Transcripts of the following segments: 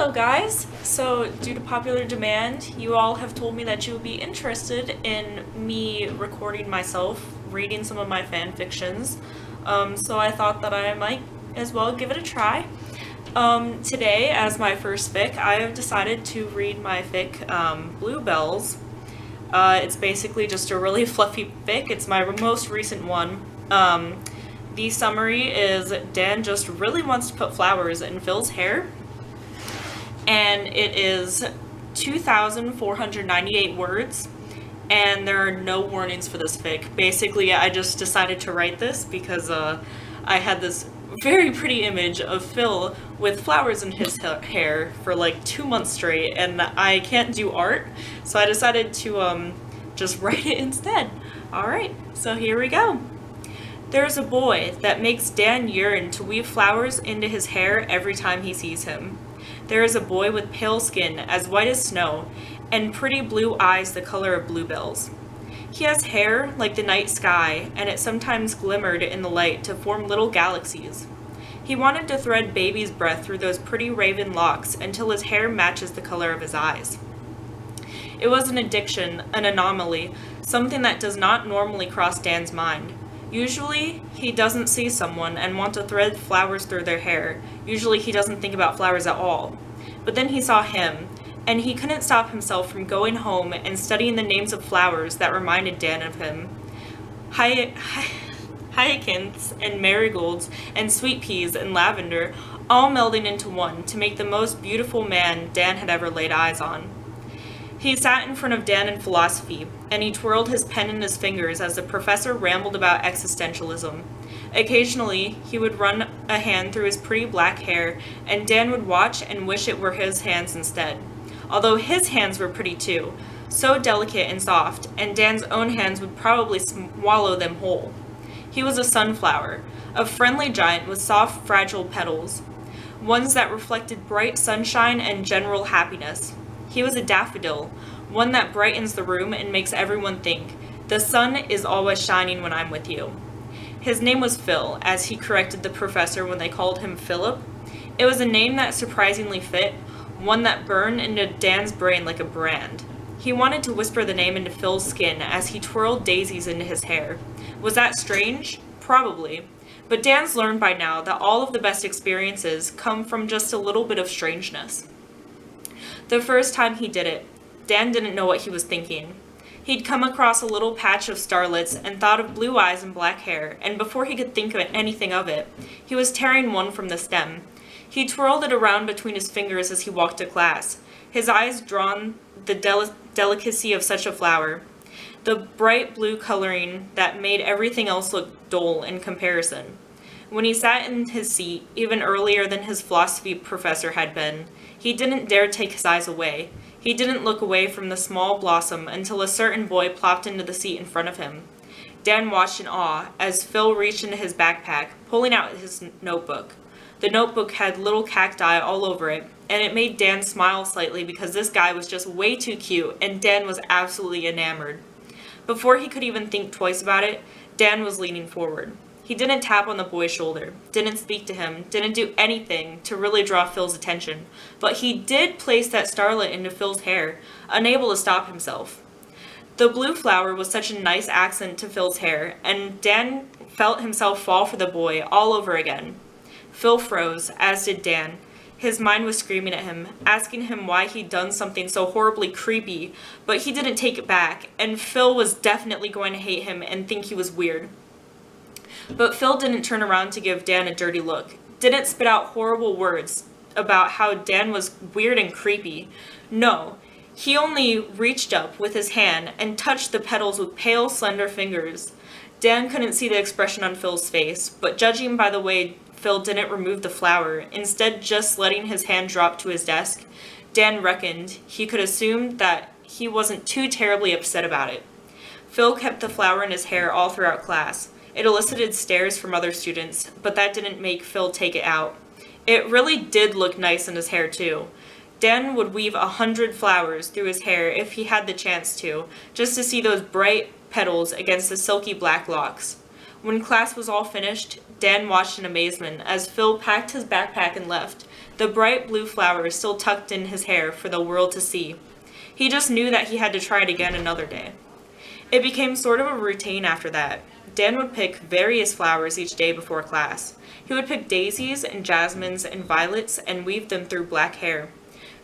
Hello guys! So due to popular demand, you all have told me that you would be interested in me recording myself, reading some of my fan fictions. So I thought that I might as well give it a try. Today, as my first fic, I have decided to read my fic, Bluebells. It's basically just a really fluffy fic. It's my most recent one. The summary is Dan just really wants to put flowers in Phil's hair. And it is 2,498 words, and there are no warnings for this fic. Basically, I just decided to write this because I had this very pretty image of Phil with flowers in his hair for like 2 months straight, and I can't do art, so I decided to just write it instead. Alright, so here we go. There's a boy that makes Dan yearn to weave flowers into his hair every time he sees him. There is a boy with pale skin as white as snow, and pretty blue eyes the color of bluebells. He has hair like the night sky, and it sometimes glimmered in the light to form little galaxies. He wanted to thread baby's breath through those pretty raven locks until his hair matches the color of his eyes. It was an addiction, an anomaly, something that does not normally cross Dan's mind. Usually, he doesn't see someone and want to thread flowers through their hair. Usually, he doesn't think about flowers at all. But then he saw him, and he couldn't stop himself from going home and studying the names of flowers that reminded Dan of him. Hyacinths and marigolds and sweet peas and lavender, all melding into one to make the most beautiful man Dan had ever laid eyes on. He sat in front of Dan in philosophy, and he twirled his pen in his fingers as the professor rambled about existentialism. Occasionally, he would run a hand through his pretty black hair, and Dan would watch and wish it were his hands instead. Although his hands were pretty too, so delicate and soft, and Dan's own hands would probably swallow them whole. He was a sunflower, a friendly giant with soft, fragile petals, ones that reflected bright sunshine and general happiness. He was a daffodil, one that brightens the room and makes everyone think, the sun is always shining when I'm with you. His name was Phil, as he corrected the professor when they called him Philip. It was a name that surprisingly fit, one that burned into Dan's brain like a brand. He wanted to whisper the name into Phil's skin as he twirled daisies into his hair. Was that strange? Probably. But Dan's learned by now that all of the best experiences come from just a little bit of strangeness. The first time he did it, Dan didn't know what he was thinking. He'd come across a little patch of starlets and thought of blue eyes and black hair, and before he could think of anything of it, he was tearing one from the stem. He twirled it around between his fingers as he walked to class, his eyes drawn the delicacy of such a flower, the bright blue coloring that made everything else look dull in comparison. When he sat in his seat, even earlier than his philosophy professor had been, he didn't dare take his eyes away. He didn't look away from the small blossom until a certain boy plopped into the seat in front of him. Dan watched in awe as Phil reached into his backpack, pulling out his notebook. The notebook had little cacti all over it, and it made Dan smile slightly because this guy was just way too cute, and Dan was absolutely enamored. Before he could even think twice about it, Dan was leaning forward. He didn't tap on the boy's shoulder, didn't speak to him, didn't do anything to really draw Phil's attention, but he did place that starlet into Phil's hair, unable to stop himself. The blue flower was such a nice accent to Phil's hair, and Dan felt himself fall for the boy all over again. Phil froze, as did Dan. His mind was screaming at him, asking him why he'd done something so horribly creepy, but he didn't take it back, and Phil was definitely going to hate him and think he was weird. But Phil didn't turn around to give Dan a dirty look, didn't spit out horrible words about how Dan was weird and creepy. No, he only reached up with his hand and touched the petals with pale, slender fingers. Dan couldn't see the expression on Phil's face, but judging by the way Phil didn't remove the flower, instead just letting his hand drop to his desk, Dan reckoned he could assume that he wasn't too terribly upset about it. Phil kept the flower in his hair all throughout class. It elicited stares from other students, but that didn't make Phil take it out. It really did look nice in his hair too. Dan would weave 100 flowers through his hair if he had the chance to, just to see those bright petals against the silky black locks. When class was all finished, Dan watched in amazement as Phil packed his backpack and left, the bright blue flowers still tucked in his hair for the world to see. He just knew that he had to try it again another day. It became sort of a routine after that. Dan would pick various flowers each day before class. He would pick daisies and jasmines and violets and weave them through black hair.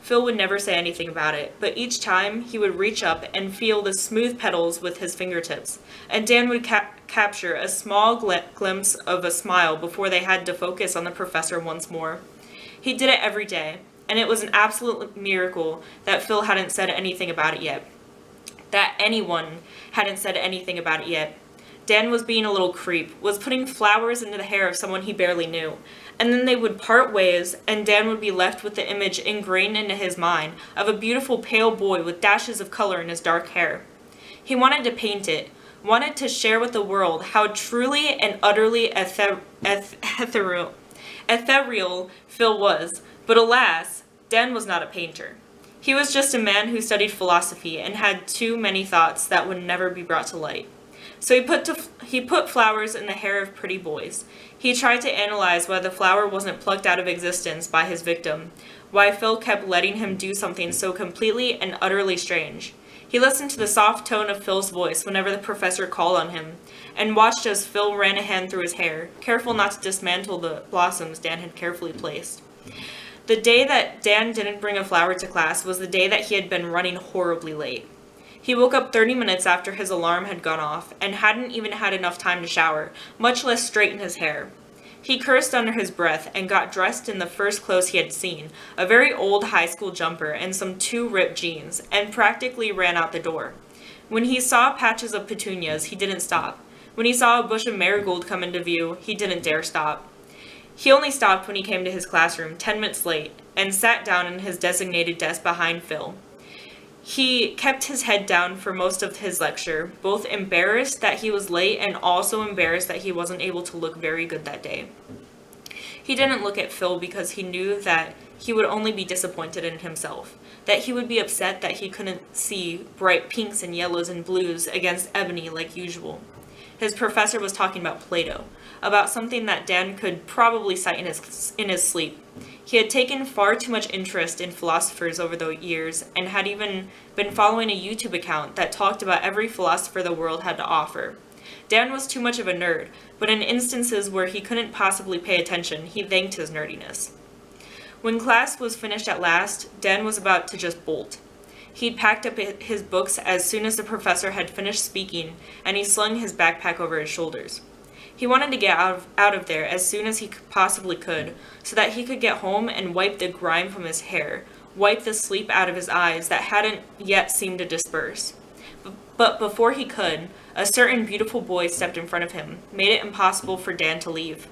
Phil would never say anything about it, but each time he would reach up and feel the smooth petals with his fingertips, and Dan would capture a small glimpse of a smile before they had to focus on the professor once more. He did it every day, and it was an absolute miracle that Phil hadn't said anything about it yet. That anyone hadn't said anything about it yet. Dan was being a little creep, was putting flowers into the hair of someone he barely knew, and then they would part ways, and Dan would be left with the image ingrained into his mind of a beautiful pale boy with dashes of color in his dark hair. He wanted to paint it, wanted to share with the world how truly and utterly ethereal Phil was, but alas, Dan was not a painter. He was just a man who studied philosophy and had too many thoughts that would never be brought to light. So he put flowers in the hair of pretty boys. He tried to analyze why the flower wasn't plucked out of existence by his victim, why Phil kept letting him do something so completely and utterly strange. He listened to the soft tone of Phil's voice whenever the professor called on him, and watched as Phil ran a hand through his hair, careful not to dismantle the blossoms Dan had carefully placed. The day that Dan didn't bring a flower to class was the day that he had been running horribly late. He woke up 30 minutes after his alarm had gone off and hadn't even had enough time to shower, much less straighten his hair. He cursed under his breath and got dressed in the first clothes he had seen, a very old high school jumper and some 2 ripped jeans, and practically ran out the door. When he saw patches of petunias, he didn't stop. When he saw a bush of marigold come into view, he didn't dare stop. He only stopped when he came to his classroom 10 minutes late and sat down in his designated desk behind Phil. He kept his head down for most of his lecture, both embarrassed that he was late and also embarrassed that he wasn't able to look very good that day. He didn't look at Phil because he knew that he would only be disappointed in himself, that he would be upset that he couldn't see bright pinks and yellows and blues against ebony like usual. His professor was talking about Plato, about something that Dan could probably cite in his sleep. He had taken far too much interest in philosophers over the years and had even been following a YouTube account that talked about every philosopher the world had to offer. Dan was too much of a nerd, but in instances where he couldn't possibly pay attention, he thanked his nerdiness. When class was finished at last, Dan was about to just bolt. He'd packed up his books as soon as the professor had finished speaking, and he slung his backpack over his shoulders. He wanted to get out of there as soon as he possibly could, so that he could get home and wipe the grime from his hair, wipe the sleep out of his eyes that hadn't yet seemed to disperse. But before he could, a certain beautiful boy stepped in front of him, made it impossible for Dan to leave.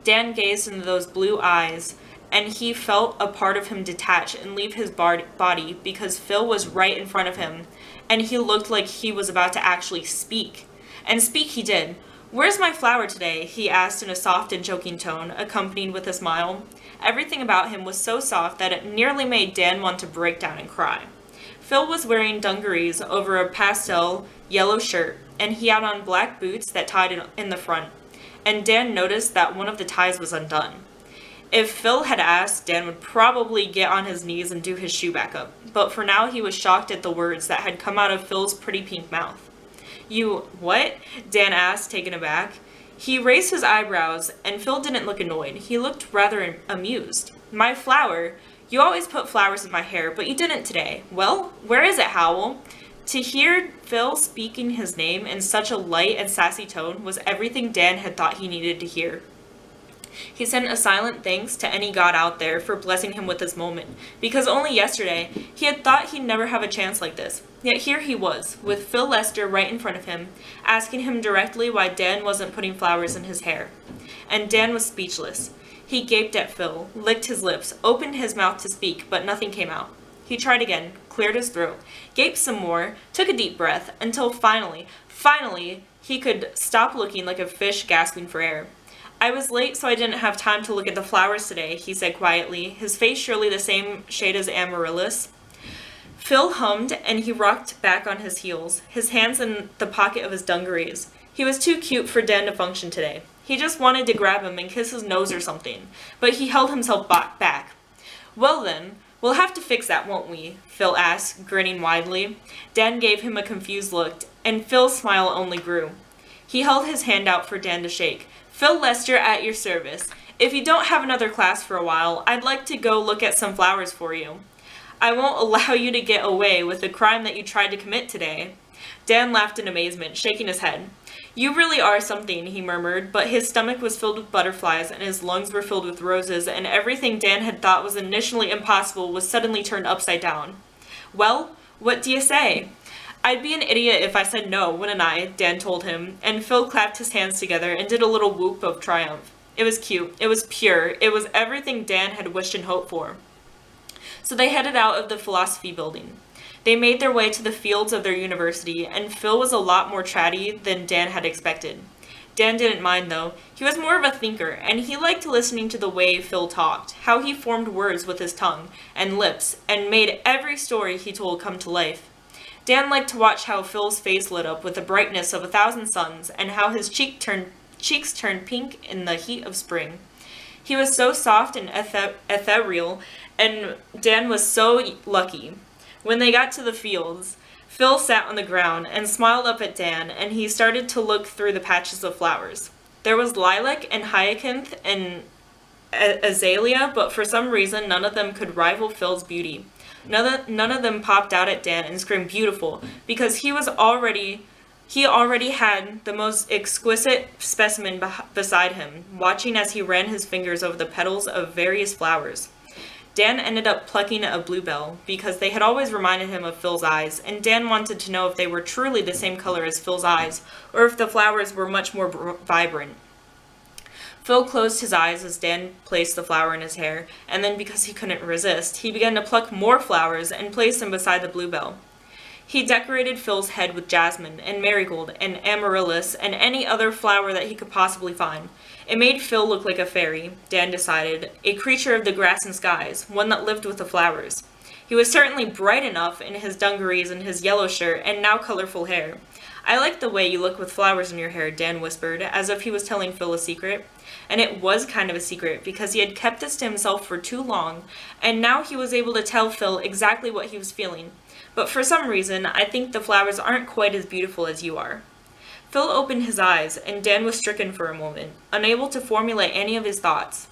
Dan gazed into those blue eyes, and he felt a part of him detach and leave his body because Phil was right in front of him, and he looked like he was about to actually speak. And speak he did. "Where's my flower today?" he asked in a soft and joking tone, accompanied with a smile. Everything about him was so soft that it nearly made Dan want to break down and cry. Phil was wearing dungarees over a pastel yellow shirt, and he had on black boots that tied in the front, and Dan noticed that one of the ties was undone. If Phil had asked, Dan would probably get on his knees and do his shoe back up, but for now he was shocked at the words that had come out of Phil's pretty pink mouth. "You what?" Dan asked, taken aback. He raised his eyebrows, and Phil didn't look annoyed. He looked rather amused. "My flower? You always put flowers in my hair, but you didn't today. Well, where is it, Howell?" To hear Phil speaking his name in such a light and sassy tone was everything Dan had thought he needed to hear. He sent a silent thanks to any god out there for blessing him with this moment, because only yesterday he had thought he'd never have a chance like this. Yet here he was, with Phil Lester right in front of him, asking him directly why Dan wasn't putting flowers in his hair. And Dan was speechless. He gaped at Phil, licked his lips, opened his mouth to speak, but nothing came out. He tried again, cleared his throat, gaped some more, took a deep breath, until finally, he could stop looking like a fish gasping for air. "I was late, so I didn't have time to look at the flowers today," he said quietly, his face surely the same shade as Amaryllis. Phil hummed, and he rocked back on his heels, his hands in the pocket of his dungarees. He was too cute for Dan to function today. He just wanted to grab him and kiss his nose or something, but he held himself back. "Well then, we'll have to fix that, won't we?" Phil asked, grinning widely. Dan gave him a confused look, and Phil's smile only grew. He held his hand out for Dan to shake. "Phil Lester at your service. If you don't have another class for a while, I'd like to go look at some flowers for you. I won't allow you to get away with the crime that you tried to commit today." Dan laughed in amazement, shaking his head. "You really are something," he murmured, but his stomach was filled with butterflies and his lungs were filled with roses, and everything Dan had thought was initially impossible was suddenly turned upside down. "Well, what do you say?" "I'd be an idiot if I said no, wouldn't I?" Dan told him, and Phil clapped his hands together and did a little whoop of triumph. It was cute. It was pure. It was everything Dan had wished and hoped for. So they headed out of the philosophy building. They made their way to the fields of their university, and Phil was a lot more chatty than Dan had expected. Dan didn't mind, though. He was more of a thinker, and he liked listening to the way Phil talked, how he formed words with his tongue and lips, and made every story he told come to life. Dan liked to watch how Phil's face lit up with the brightness of 1,000 suns, and how his cheeks turned pink in the heat of spring. He was so soft and ethereal, and Dan was so lucky. When they got to the fields, Phil sat on the ground and smiled up at Dan, and he started to look through the patches of flowers. There was lilac and hyacinth and azalea, but for some reason none of them could rival Phil's beauty. None of them popped out at Dan and screamed beautiful, because he already had the most exquisite specimen beside him, watching as he ran his fingers over the petals of various flowers. Dan ended up plucking a bluebell, because they had always reminded him of Phil's eyes, and Dan wanted to know if they were truly the same color as Phil's eyes, or if the flowers were much more vibrant. Phil closed his eyes as Dan placed the flower in his hair, and then because he couldn't resist, he began to pluck more flowers and place them beside the bluebell. He decorated Phil's head with jasmine and marigold and amaryllis and any other flower that he could possibly find. It made Phil look like a fairy, Dan decided, a creature of the grass and skies, one that lived with the flowers. He was certainly bright enough in his dungarees and his yellow shirt and now colorful hair. "I like the way you look with flowers in your hair," Dan whispered, as if he was telling Phil a secret. And it was kind of a secret, because he had kept this to himself for too long, and now he was able to tell Phil exactly what he was feeling. "But for some reason, I think the flowers aren't quite as beautiful as you are." Phil opened his eyes, and Dan was stricken for a moment, unable to formulate any of his thoughts.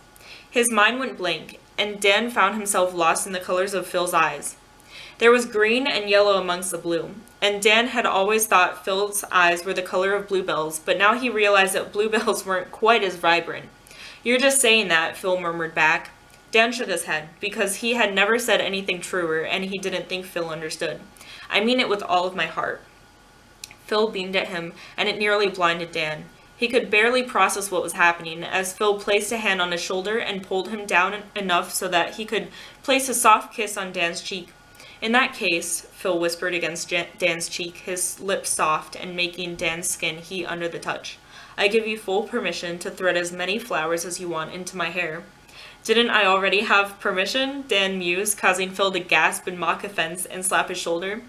His mind went blank, and Dan found himself lost in the colors of Phil's eyes. There was green and yellow amongst the blue, and Dan had always thought Phil's eyes were the color of bluebells, but now he realized that bluebells weren't quite as vibrant. "You're just saying that," Phil murmured back. Dan shook his head, because he had never said anything truer, and he didn't think Phil understood. "I mean it with all of my heart." Phil beamed at him, and it nearly blinded Dan. He could barely process what was happening, as Phil placed a hand on his shoulder and pulled him down enough so that he could place a soft kiss on Dan's cheek. "In that case," Phil whispered against Dan's cheek, his lips soft and making Dan's skin heat under the touch, "I give you full permission to thread as many flowers as you want into my hair." "Didn't I already have permission?" Dan mused, causing Phil to gasp in mock offense and slap his shoulder.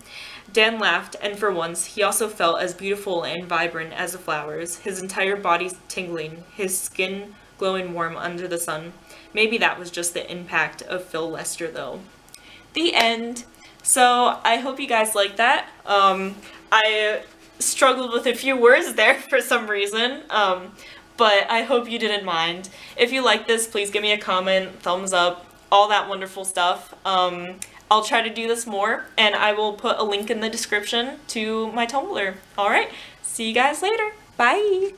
Dan laughed, and for once, he also felt as beautiful and vibrant as the flowers, his entire body tingling, his skin glowing warm under the sun. Maybe that was just the impact of Phil Lester, though. The end. So, I hope you guys liked that. I struggled with a few words there for some reason, but I hope you didn't mind. If you like this, please give me a comment, thumbs up, all that wonderful stuff. I'll try to do this more, and I will put a link in the description to my Tumblr. Alright, see you guys later. Bye!